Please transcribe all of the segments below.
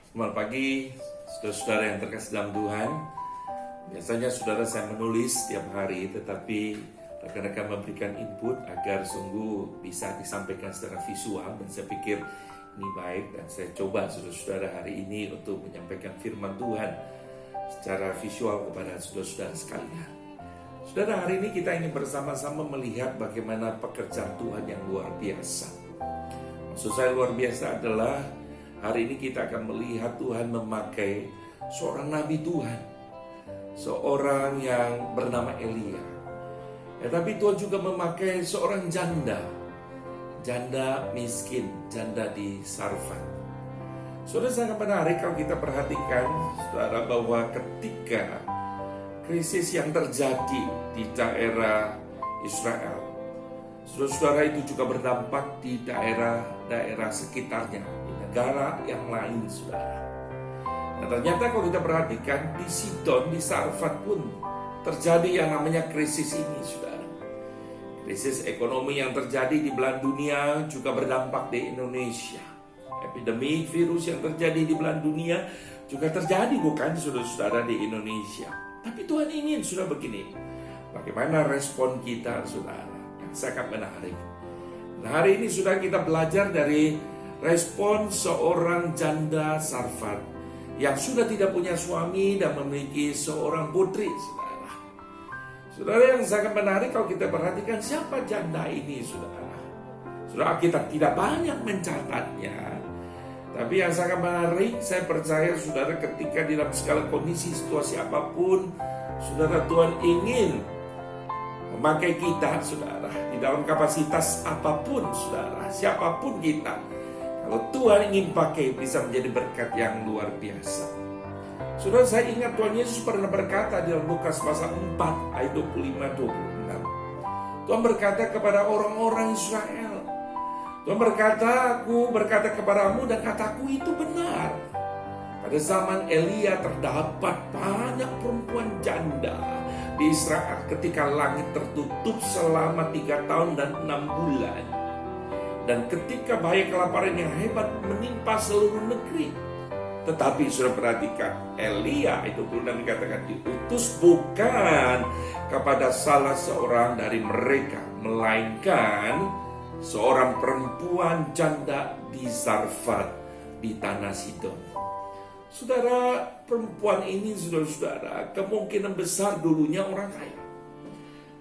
Selamat pagi, saudara-saudara yang terkasih dalam Tuhan. Biasanya saudara saya menulis setiap hari, tetapi rekan-rekan memberikan input agar sungguh bisa disampaikan secara visual. Dan saya pikir ini baik, dan saya coba saudara-saudara hari ini untuk menyampaikan firman Tuhan secara visual kepada saudara-saudara sekalian. Saudara, hari ini kita ingin bersama-sama melihat bagaimana pekerjaan Tuhan yang luar biasa. Maksud saya luar biasa adalah hari ini kita akan melihat Tuhan memakai seorang nabi Tuhan, seorang yang bernama Elia. Tapi Tuhan juga memakai seorang janda miskin, janda di Sarfat. Saudara, sangat menarik kalau kita perhatikan, saudara, bahwa ketika krisis yang terjadi di daerah Israel, saudara-saudara, itu juga berdampak di daerah-daerah sekitarnya, di negara yang lain, saudara. Nah, ternyata kalau kita perhatikan di Sidon, di Sarfat pun terjadi yang namanya krisis ini, saudara. Krisis ekonomi yang terjadi di belahan dunia juga berdampak di Indonesia. Epidemi virus yang terjadi di belahan dunia juga terjadi, bukan saudara-saudara, di Indonesia. Tapi Tuhan ingin, sudah begini, bagaimana respon kita, saudara, yang sangat menarik. Nah, hari ini sudah kita belajar dari respon seorang janda Sarfat yang sudah tidak punya suami dan memiliki seorang putri, saudara. Saudara, yang sangat menarik kalau kita perhatikan siapa janda ini, saudara. Saudara, kita tidak banyak mencatatnya. Tapi yang sangat menarik, saya percaya saudara, ketika di dalam segala kondisi, situasi apapun, saudara, Tuhan ingin memakai kita, saudara, di dalam kapasitas apapun, saudara, siapapun kita. Kalau Tuhan ingin pakai, bisa menjadi berkat yang luar biasa. Saudara, saya ingat Tuhan Yesus pernah berkata di dalam Lukas pasal 4 ayat 25-26. Tuhan berkata kepada orang-orang Israel, Tuhan berkata, aku berkata kepadamu dan kataku itu benar. Pada zaman Elia terdapat banyak perempuan janda di Israel ketika langit tertutup selama 3 tahun dan 6 bulan. Dan ketika bahaya kelaparan yang hebat menimpa seluruh negeri. Tetapi sudah perhatikan, Elia itu kemudian dikatakan diutus bukan kepada salah seorang dari mereka, melainkan seorang perempuan janda di Sarfat di tanah Sidon. Saudara, perempuan ini, saudara-saudara, kemungkinan besar dulunya orang kaya.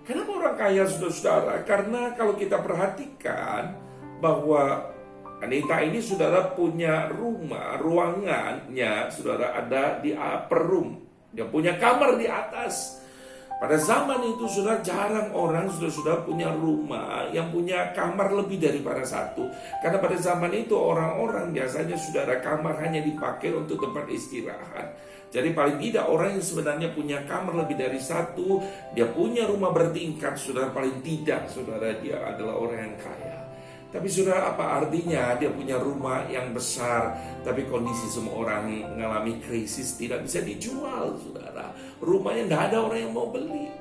Kenapa orang kaya, saudara-saudara? Karena kalau kita perhatikan bahwa wanita ini, saudara, punya rumah, ruangannya, saudara, ada di upper room. Dia punya kamar di atas. Pada zaman itu, saudara, jarang orang sudah punya rumah yang punya kamar lebih daripada satu. Karena pada zaman itu orang-orang biasanya, saudara, kamar hanya dipakai untuk tempat istirahat. Jadi paling tidak orang yang sebenarnya punya kamar lebih dari satu, dia punya rumah bertingkat, saudara, paling tidak, saudara, dia adalah orang yang kaya. Tapi saudara, apa artinya dia punya rumah yang besar, tapi kondisi semua orang mengalami krisis, tidak bisa dijual, saudara. Rumahnya tidak ada orang yang mau beli.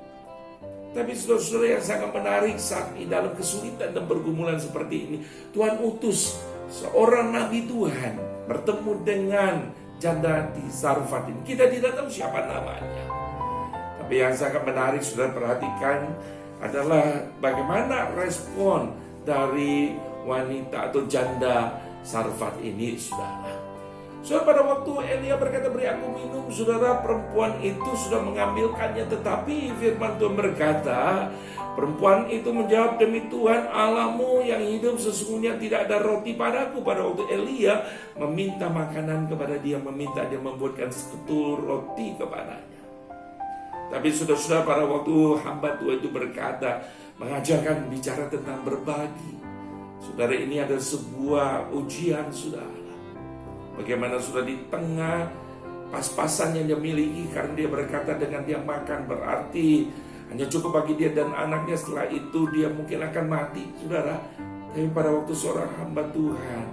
Tapi saudara-saudara, yang sangat menarik saat ini dalam kesulitan dan pergumulan seperti ini, Tuhan utus seorang nabi Tuhan bertemu dengan janda di Sarfat ini. Kita tidak tahu siapa namanya. Tapi yang sangat menarik, saudara, perhatikan adalah bagaimana respon dari wanita atau janda Sarfat ini, saudara. Saudara, pada waktu Elia berkata, beri aku minum, saudara, perempuan itu sudah mengambilkannya. Tetapi firman Tuhan berkata, perempuan itu menjawab, demi Tuhan Allahmu yang hidup, sesungguhnya tidak ada roti padaku. Pada waktu Elia meminta makanan kepada dia, meminta dia membuatkan seketul roti kepadanya. Tapi saudara-saudara, pada waktu hamba Tuhan itu berkata, mengajarkan bicara tentang berbagi, saudara, ini ada sebuah ujian, saudara. Bagaimana sudah di tengah pas-pasan yang dia miliki, karena dia berkata dengan dia makan berarti hanya cukup bagi dia dan anaknya, setelah itu dia mungkin akan mati, saudara. Tapi pada waktu seorang hamba Tuhan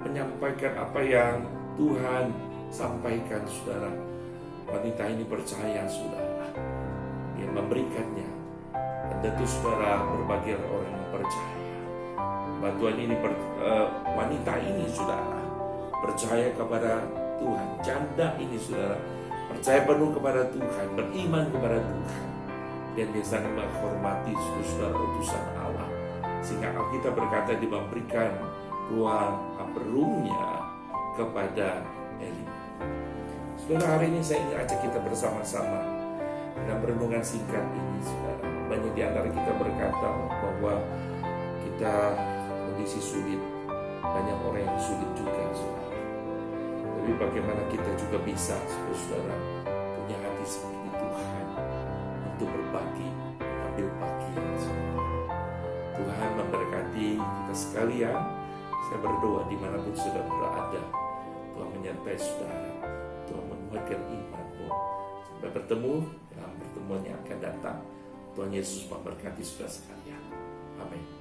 menyampaikan apa yang Tuhan sampaikan, saudara, wanita ini percaya, saudara. Dia memberikannya. Dan tentu saudara, berbagai orang yang percaya. Bantuan ini, wanita ini, saudara, percaya kepada Tuhan. Janda ini saudara percaya penuh kepada Tuhan, beriman kepada Tuhan, dan dia sangat menghormati saudara utusan Allah. Sehingga Alkitab berkata dia memberikan ruang upper-room-nya kepada Eli. Saudara, hari ini saya ingin ajak kita bersama-sama dalam renungan singkat ini, saudara. Banyak di antara kita berkata bahwa kita kondisi sulit, banyak orang yang sulit juga, saudara. Tapi bagaimana kita juga bisa, saudara, punya hati seperti Tuhan untuk berbagi, ambil bagian, saudara. Tuhan memberkati kita sekalian. Saya berdoa dimanapun saudara berada, Tuhan menyertai saudara, Tuhan menguatkan imanmu. Sampai bertemu dalam pertemuan yang akan datang. Tuhan Yesus memberkati saudara sekalian. Amin.